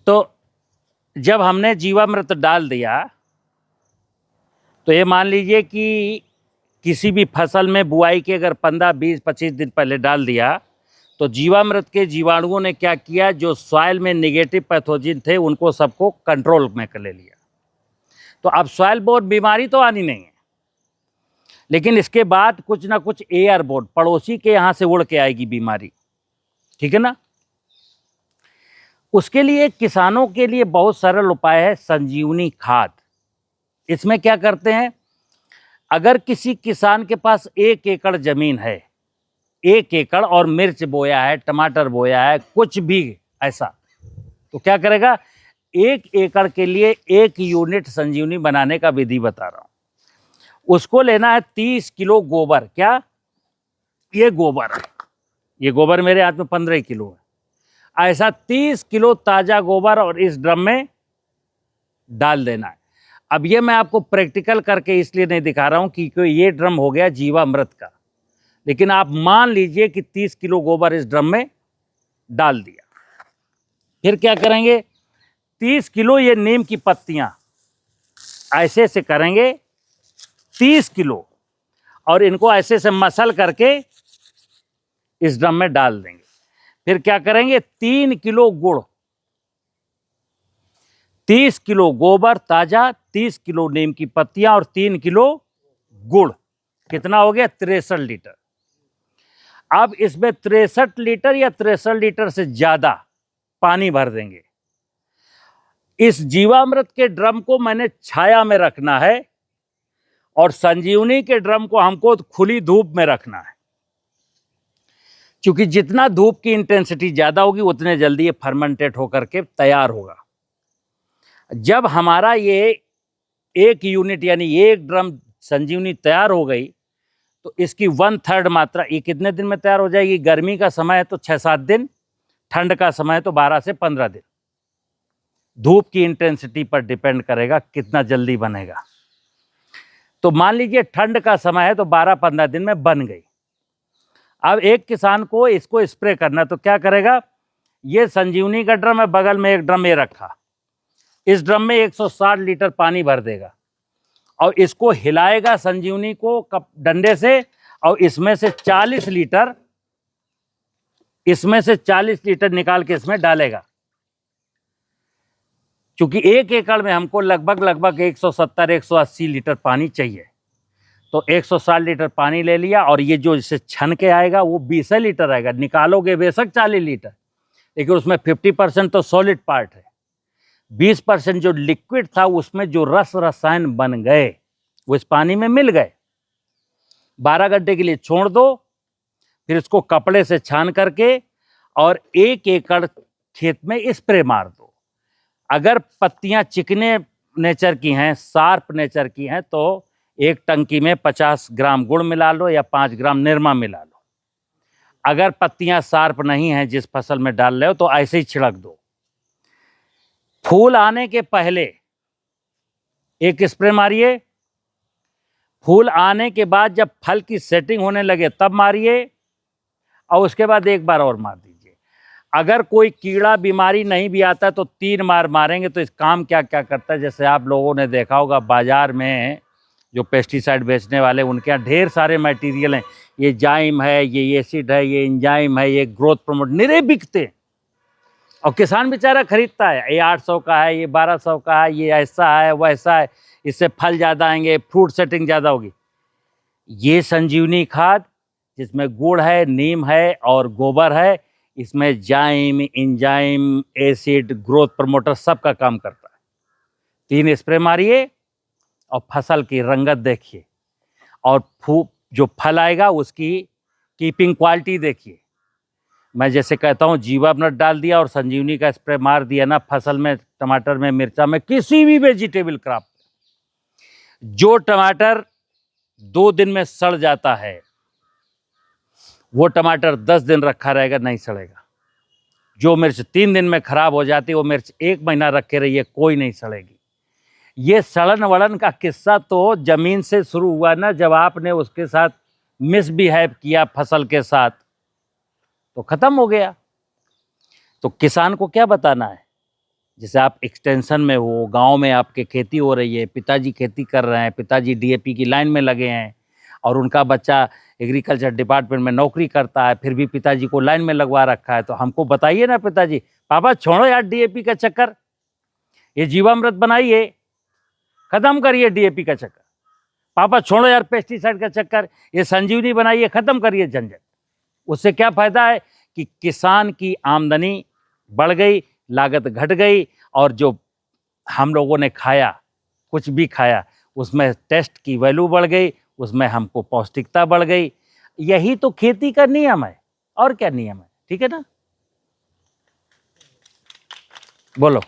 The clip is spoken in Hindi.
तो जब हमने जीवामृत डाल दिया तो ये मान लीजिए कि किसी भी फसल में बुआई के अगर 15, 20, 25 दिन पहले डाल दिया तो जीवामृत के जीवाणुओं ने क्या किया, जो सॉइल में नेगेटिव पैथोजन थे उनको सबको कंट्रोल में कर ले लिया। तो अब सॉइल बोर्न बीमारी तो आनी नहीं है, लेकिन इसके बाद कुछ ना कुछ एयर बोर्न पड़ोसी के यहाँ से उड़ के आएगी बीमारी, ठीक है ना। उसके लिए किसानों के लिए बहुत सरल उपाय है संजीवनी खाद। इसमें क्या करते हैं, अगर किसी किसान के पास 1 एकड़ जमीन है, 1 एकड़ और मिर्च बोया है, टमाटर बोया है, कुछ भी ऐसा, तो क्या करेगा, 1 एकड़ के लिए 1 यूनिट संजीवनी बनाने का विधि बता रहा हूं। उसको लेना है 30 किलो गोबर। क्या ये गोबर है, ये गोबर मेरे हाथ में 15 किलो है। ऐसा 30 किलो ताजा गोबर और इस ड्रम में डाल देना है। अब ये मैं आपको प्रैक्टिकल करके इसलिए नहीं दिखा रहा हूं क्योंकि ये ड्रम हो गया जीवामृत का, लेकिन आप मान लीजिए कि 30 किलो गोबर इस ड्रम में डाल दिया। फिर क्या करेंगे, 30 किलो ये नीम की पत्तियां ऐसे से करेंगे 30 किलो, और इनको ऐसे से मसल करके इस ड्रम में डाल देंगे। फिर क्या करेंगे, 3 किलो गुड़, 30 किलो गोबर ताजा, 30 किलो नीम की पत्तियां और 3 किलो गुड़, कितना हो गया, 63 लीटर। अब इसमें 63 लीटर या 63 लीटर से ज्यादा पानी भर देंगे। इस जीवामृत के ड्रम को मैंने छाया में रखना है और संजीवनी के ड्रम को हमको खुली धूप में रखना है, क्योंकि जितना धूप की इंटेंसिटी ज्यादा होगी उतने जल्दी ये फर्मेंटेट होकर के तैयार होगा। जब हमारा ये 1 यूनिट यानी 1 ड्रम संजीवनी तैयार हो गई तो इसकी 1/3 मात्रा, ये कितने दिन में तैयार हो जाएगी, गर्मी का समय है तो 6-7 दिन, ठंड का समय है तो 12 से 15 दिन। धूप की इंटेंसिटी पर डिपेंड करेगा कितना जल्दी बनेगा। तो मान लीजिए ठंड का समय है तो 12-15 दिन में बन गई। अब एक किसान को इसको स्प्रे करना, तो क्या करेगा, ये संजीवनी का ड्रम है, बगल में एक ड्रम ये रखा, इस ड्रम में 160 लीटर पानी भर देगा और इसको हिलाएगा संजीवनी को डंडे से, और इसमें से 40 लीटर निकाल के इसमें डालेगा। क्योंकि 1 एकड़ में हमको लगभग 170-180 लीटर पानी चाहिए, तो 160 लीटर पानी ले लिया, और ये जो इसे छन के आएगा वो 20 लीटर आएगा। निकालोगे बेशक 40 लीटर, लेकिन उसमें 50% तो सॉलिड पार्ट है, 20% जो लिक्विड था उसमें जो रसायन बन गए वो इस पानी में मिल गए। 12 घंटे के लिए छोड़ दो, फिर इसको कपड़े से छान करके और 1 एकड़ खेत में स्प्रे मार दो। अगर पत्तियां चिकने नेचर की हैं, शार्प नेचर की हैं, तो एक टंकी में 50 ग्राम गुड़ मिला लो या 5 ग्राम निरमा मिला लो। अगर पत्तियां शार्प नहीं हैं जिस फसल में डाल रहे हो तो ऐसे ही छिड़क दो। फूल आने के पहले एक स्प्रे मारिए, फूल आने के बाद जब फल की सेटिंग होने लगे तब मारिए, और उसके बाद एक बार और मार दीजिए। अगर कोई कीड़ा बीमारी नहीं भी आता तो 3 बार मारेंगे। तो इस काम क्या क्या करता है, जैसे आप लोगों ने देखा होगा बाजार में जो पेस्टिसाइड बेचने वाले, उनके यहाँ ढेर सारे मटेरियल हैं, ये जाइम है, ये एसिड है, ये एंजाइम है, ये ग्रोथ प्रमोट, निरे बिकते हैं, और किसान बेचारा खरीदता है। ये 800 का है, ये 1200 का है, ये ऐसा है वैसा है, इससे फल ज़्यादा आएंगे, फ्रूट सेटिंग ज़्यादा होगी। ये संजीवनी खाद जिसमें गुड़ है, नीम है और गोबर है, इसमें जाइम, एंजाइम, एसिड, ग्रोथ प्रमोटर सबका काम करता है। 3 स्प्रे मारिए और फसल की रंगत देखिए, और जो फल आएगा उसकी कीपिंग क्वालिटी देखिए। मैं जैसे कहता हूँ, जीवामृत डाल दिया और संजीवनी का स्प्रे मार दिया ना फसल में, टमाटर में, मिर्चा में, किसी भी वेजिटेबल क्रॉप, जो टमाटर 2 दिन में सड़ जाता है वो टमाटर 10 दिन रखा रहेगा, नहीं सड़ेगा। जो मिर्च 3 दिन में खराब हो जाती है वो मिर्च 1 महीना रखे रहिए, कोई नहीं सड़ेगी। ये सड़न वड़न का किस्सा तो जमीन से शुरू हुआ ना, जब आपने उसके साथ मिसबिहेव किया फसल के साथ, तो खत्म हो गया। तो किसान को क्या बताना है, जैसे आप एक्सटेंशन में हो, गांव में आपके खेती हो रही है, पिताजी खेती कर रहे हैं, पिताजी डीएपी की लाइन में लगे हैं और उनका बच्चा एग्रीकल्चर डिपार्टमेंट में नौकरी करता है, फिर भी पिताजी को लाइन में लगवा रखा है, तो हमको बताइए ना पिताजी, पापा छोड़ो यार डीएपी का चक्कर, ये जीवामृत बनाइए, खत्म करिए डीएपी का चक्कर। पापा छोड़ो यार पेस्टिसाइड का चक्कर, ये संजीवनी बनाइए, खत्म करिए झंझट। उससे क्या फायदा है कि किसान की आमदनी बढ़ गई, लागत घट गई, और जो हम लोगों ने खाया, कुछ भी खाया, उसमें टेस्ट की वैल्यू बढ़ गई, उसमें हमको पौष्टिकता बढ़ गई। यही तो खेती का नियम है, और क्या नियम है? ठीक है ना, बोलो।